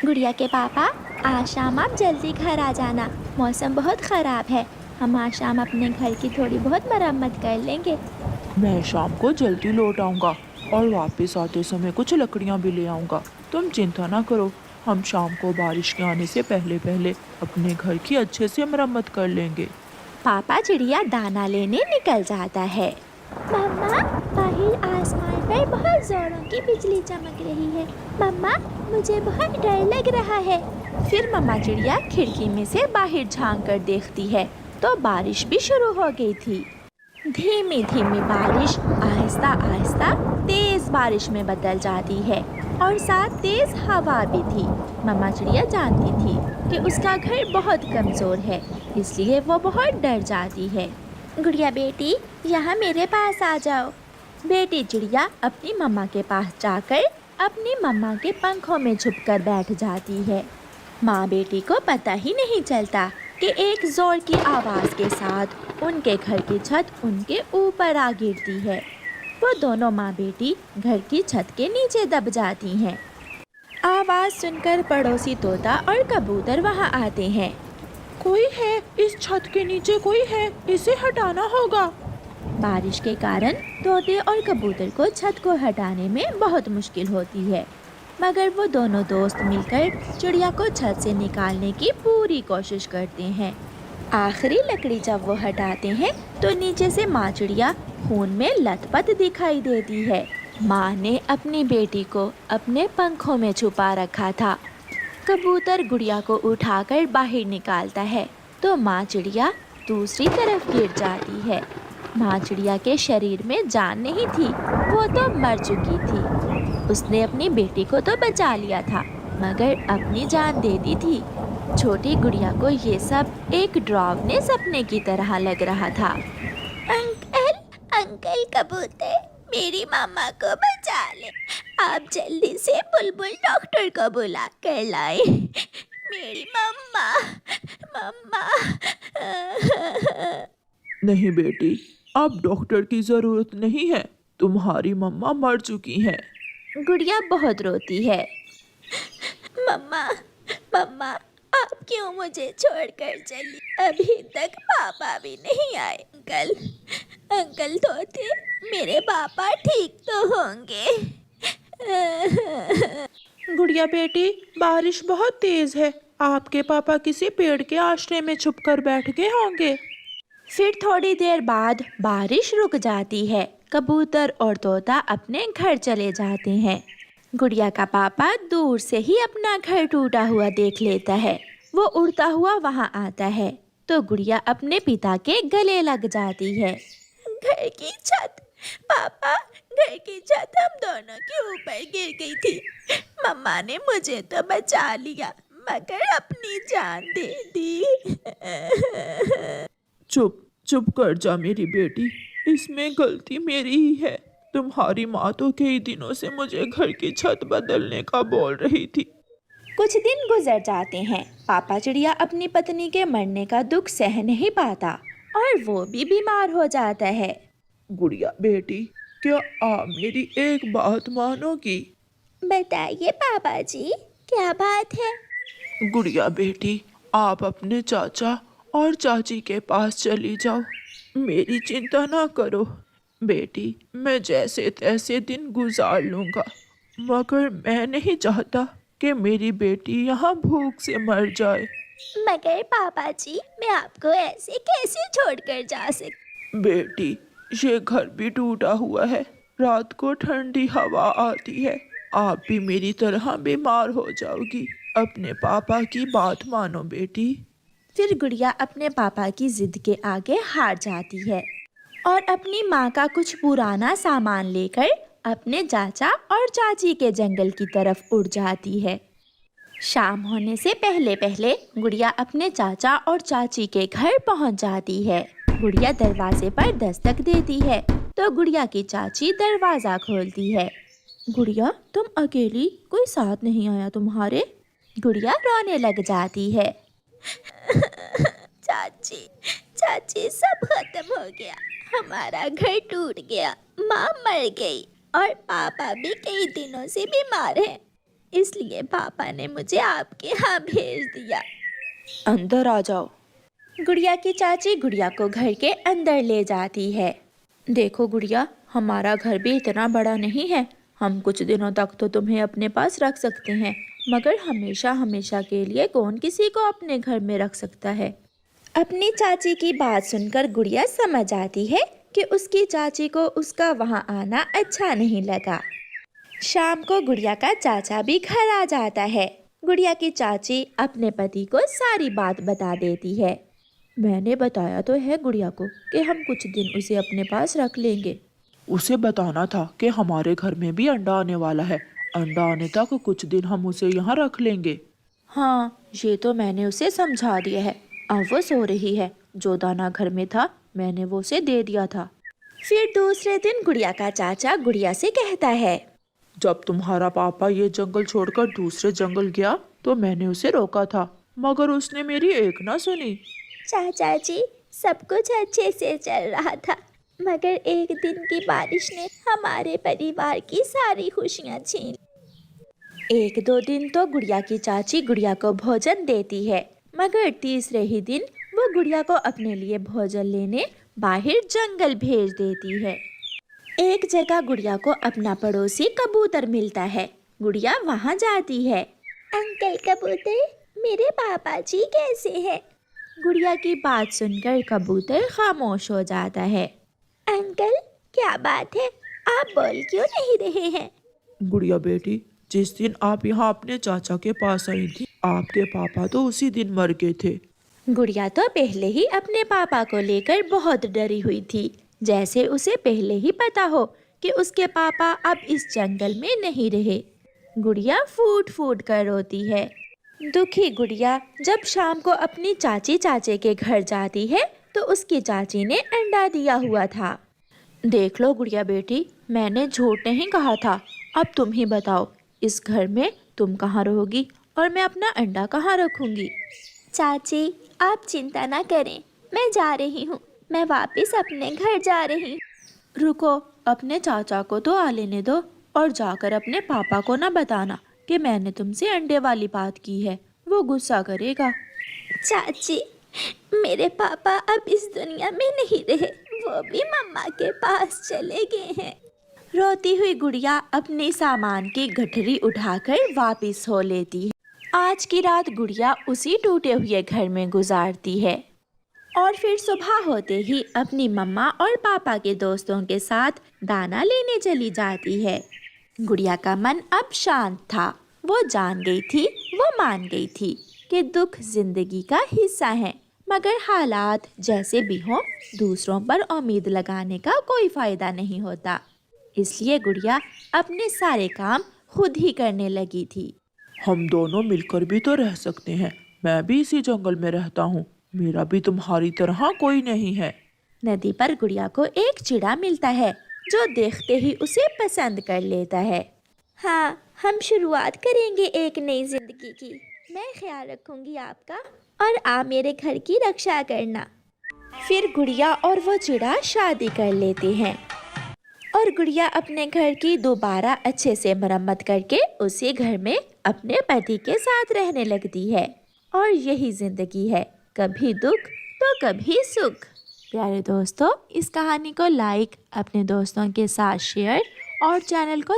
गुड़िया के पापा, आज शाम आप जल्दी घर आ जाना, मौसम बहुत ख़राब है। हम आज शाम अपने घर की थोड़ी बहुत मरम्मत कर लेंगे। मैं शाम को जल्दी लौट आऊँगा और वापस आते समय कुछ लकड़ियाँ भी ले आऊँगा। तुम चिंता ना करो, हम शाम को बारिश के आने से पहले पहले अपने घर की अच्छे से मरम्मत कर लेंगे। पापा चिड़िया दाना लेने निकल जाता है। मम्मा, बाहर आसमान पर बहुत जोरों की बिजली चमक रही है। मम्मा, मुझे बहुत डर लग रहा है। फिर मम्मा चिड़िया खिड़की में से बाहर झांक कर देखती है तो बारिश भी शुरू हो गई थी। धीमी धीमी बारिश आहिस्ता आहिस्ता तेज बारिश में बदल जाती है और साथ तेज हवा भी थी। मम्मा चिड़िया जानती थी कि उसका घर बहुत कमज़ोर है, इसलिए वो बहुत डर जाती है। गुड़िया बेटी, यहाँ मेरे पास आ जाओ। बेटी चिड़िया अपनी मम्मा के पास जाकर अपनी मम्मा के पंखों में छुपकर बैठ जाती है। माँ बेटी को पता ही नहीं चलता कि एक जोर की आवाज़ के साथ उनके घर की छत उनके ऊपर आ गिरती है। वो दोनों माँ बेटी घर की छत के नीचे दब जाती हैं। आवाज़ सुनकर पड़ोसी तोता और कबूतर वहाँ आते हैं। कोई है, इस छत के नीचे कोई है, इसे हटाना होगा। बारिश के कारण तोते और कबूतर को छत को हटाने में बहुत मुश्किल होती है, मगर वो दोनों दोस्त मिलकर चिड़िया को छत से निकालने की पूरी कोशिश करते हैं। आखिरी लकड़ी जब वो हटाते हैं तो नीचे से माँ चिड़िया खून में लथपथ दिखाई देती है। माँ ने अपनी बेटी को अपने पंखों में छुपा रखा था। कबूतर गुड़िया को उठाकर बाहर निकालता है तो माँ चिड़िया दूसरी तरफ गिर जाती है। माँ चिड़िया के शरीर में जान नहीं थी, वो तो मर चुकी थी। उसने अपनी बेटी को तो बचा लिया था, मगर अपनी जान दे दी थी। छोटी गुड़िया को ये सब एक डरावने सपने की तरह लग रहा था। अंकल कबूतर, मेरी मम्मा को बचा ले। आप जल्दी से बुलबुल डॉक्टर को बुला कर लाए। मेरी मम्मा। नहीं बेटी, अब डॉक्टर की जरूरत नहीं है, तुम्हारी मम्मा मर चुकी हैं। गुड़िया बहुत रोती है। मम्मा, आप क्यों मुझे छोड़कर चली? अभी तक पापा भी नहीं आए। अंकल तोते, मेरे पापा ठीक तो होंगे। गुड़िया बेटी, बारिश बहुत तेज है, आपके पापा किसी पेड़ के आश्रय में छुपकर बैठ गए होंगे। फिर थोड़ी देर बाद बारिश रुक जाती है। कबूतर और तोता अपने घर चले जाते हैं। गुड़िया का पापा दूर से ही अपना घर टूटा हुआ देख लेता है। वो उड़ता हुआ वहाँ आता है तो गुड़िया अपने पिता के गले लग जाती है। घर की छत, पापा, घर की छत हम दोनों के ऊपर गिर गई थी। मम्मा ने मुझे तो बचा लिया, मगर अपनी जान दे दी। चुप चुप कर जा मेरी बेटी, इसमें गलती मेरी ही है। तुम्हारी माँ तो कई दिनों से मुझे घर की छत बदलने का बोल रही थी। कुछ दिन गुजर जाते हैं। पापा चिड़िया अपनी पत्नी के मरने का दुख सह नहीं पाता और वो भी बीमार हो जाता है। गुड़िया बेटी, क्या आप मेरी एक बात मानोगी? बताइए पापा जी, क्या बात है? गुड़िया बेटी, आप अपने चाचा और चाची के पास चली जाओ, मेरी चिंता ना करो। बेटी, मैं जैसे तैसे दिन गुजार लूँगा, मगर मैं नहीं चाहता कि मेरी बेटी यहाँ भूख से मर जाए। मगर पापा जी, मैं आपको ऐसे कैसे छोड़कर जा सकती? बेटी, ये घर भी टूटा हुआ है, रात को ठंडी हवा आती है, आप भी मेरी तरह बीमार हो जाओगी। अपने पापा की बात मानो बेटी। फिर गुड़िया अपने पापा की जिद के आगे हार जाती है और अपनी माँ का कुछ पुराना सामान लेकर अपने चाचा और चाची के जंगल की तरफ उड़ जाती है। शाम होने से पहले पहले गुड़िया अपने चाचा और चाची के घर पहुंच जाती है। गुड़िया दरवाजे पर दस्तक देती है तो गुड़िया की चाची दरवाज़ा खोलती है। गुड़िया, तुम अकेली, कोई साथ नहीं आया तुम्हारे? गुड़िया रोने लग जाती है। चाची, सब खत्म हो गया, हमारा घर टूट गया, माँ मर गई और पापा भी कई दिनों से बीमार हैं। اس لیے پاپا نے مجھے آپ کے ہاں بھیج دیا۔ اندر آ جاؤ۔ گڑیا کی چاچی گڑیا کو گھر کے اندر لے جاتی ہے۔ دیکھو گڑیا، ہمارا گھر بھی اتنا بڑا نہیں ہے، ہم کچھ دنوں تک تو تمہیں اپنے پاس رکھ سکتے ہیں، مگر ہمیشہ ہمیشہ کے لیے کون کسی کو اپنے گھر میں رکھ سکتا ہے؟ اپنی چاچی کی بات سن کر گڑیا سمجھ آتی ہے کہ اس کی چاچی کو اس کا وہاں آنا اچھا نہیں لگا۔ شام کو گڑیا کا چاچا بھی گھر آ جاتا ہے۔ گڑیا کی چاچی اپنے پتی کو ساری بات بتا دیتی ہے۔ میں نے بتایا تو ہے گڑیا کو کہ ہم کچھ دن اسے اپنے پاس رکھ لیں گے۔ اسے بتانا تھا کہ ہمارے گھر میں بھی انڈا آنے والا ہے، انڈا آنے تک کچھ دن ہم اسے یہاں رکھ لیں گے۔ ہاں، یہ تو میں نے اسے سمجھا دیا ہے، اب وہ سو رہی ہے۔ جو دانہ گھر میں تھا میں نے وہ اسے دے دیا تھا۔ پھر دوسرے دن گڑیا کا چاچا گڑیا سے کہتا ہے، جب تمہارا پاپا یہ جنگل چھوڑ کر دوسرے جنگل گیا تو میں نے اسے روکا تھا، مگر اس نے میری ایک نہ سنی۔ چاچا جی، سب کچھ اچھے سے چل رہا تھا، مگر ایک دن کی بارش نے ہمارے پریوار کی ساری خوشیاں چھین لی۔ ایک دو دن تو گڑیا کی چاچی گڑیا کو بھوجن دیتی ہے، مگر تیسرے ہی دن وہ گڑیا کو اپنے لیے بھوجن لینے باہر جنگل بھیج دیتی ہے۔ ایک جگہ گڑیا کو اپنا پڑوسی کبوتر ملتا ہے۔ گڑیا وہاں جاتی ہے۔ انکل کبوتر، میرے پاپا جی کیسے ہیں؟ گڑیا کی بات سن کر کبوتر خاموش ہو جاتا ہے۔ انکل، کیا بات ہے؟ آپ بول کیوں نہیں رہے ہیں؟ گڑیا بیٹی، جس دن آپ یہاں اپنے چاچا کے پاس آئی تھی، آپ کے پاپا تو اسی دن مر گئے تھے۔ گڑیا تو پہلے ہی اپنے پاپا کو لے کر بہت ڈری ہوئی تھی، جیسے اسے پہلے ہی پتا ہو کہ اس کے پاپا اب اس جنگل میں نہیں رہے۔ گڑیا پھوٹ پھوٹ کر روتی ہے۔ دکھی گڑیا جب شام کو اپنی چاچی چاچے کے گھر جاتی ہے تو اس کی چاچی نے انڈا دیا ہوا تھا۔ دیکھ لو گڑیا بیٹی، میں نے جھوٹ نہیں کہا تھا۔ اب تم ہی بتاؤ، اس گھر میں تم کہاں رہو گی اور میں اپنا انڈا کہاں رکھوں گی؟ چاچی، آپ چنتا نہ کریں، میں جا رہی ہوں، میں واپس اپنے گھر جا رہی ہوں۔ رکو، اپنے چاچا کو تو آ لینے دو، اور جا کر اپنے پاپا کو نہ بتانا کہ میں نے تم سے انڈے والی بات کی ہے، وہ غصہ کرے گا۔ چاچی، میرے پاپا اب اس دنیا میں نہیں رہے، وہ بھی مما کے پاس چلے گئے ہیں۔ روتی ہوئی گڑیا اپنی سامان کی گٹھری اٹھا کر واپس ہو لیتی ہے۔ آج کی رات گڑیا اسی ٹوٹے ہوئے گھر میں گزارتی ہے، اور پھر صبح ہوتے ہی اپنی مما اور پاپا کے دوستوں کے ساتھ دانہ لینے چلی جاتی ہے۔ گڑیا کا من اب شانت تھا، وہ جان گئی تھی، وہ مان گئی تھی کہ دکھ زندگی کا حصہ ہے، مگر حالات جیسے بھی ہوں دوسروں پر امید لگانے کا کوئی فائدہ نہیں ہوتا، اس لیے گڑیا اپنے سارے کام خود ہی کرنے لگی تھی۔ ہم دونوں مل کر بھی تو رہ سکتے ہیں، میں بھی اسی جنگل میں رہتا ہوں، میرا بھی تمہاری طرح کوئی نہیں ہے۔ ندی پر گڑیا کو ایک چڑا ملتا ہے جو دیکھتے ہی اسے پسند کر لیتا ہے۔ ہاں، ہم شروعات کریں گے ایک نئی زندگی کی، میں خیال رکھوں گی آپ کا، اور آپ میرے گھر کی رکشا کرنا۔ پھر گڑیا اور وہ چڑا شادی کر لیتے ہیں، اور گڑیا اپنے گھر کی دوبارہ اچھے سے مرمت کر کے اسی گھر میں اپنے پتی کے ساتھ رہنے لگتی ہے، اور یہی زندگی ہے، کبھی دکھ تو کبھی سکھ۔ پیارے دوستو، اس کہانی کو لائک، اپنے دوستوں کے ساتھ شیئر، اور چینل کو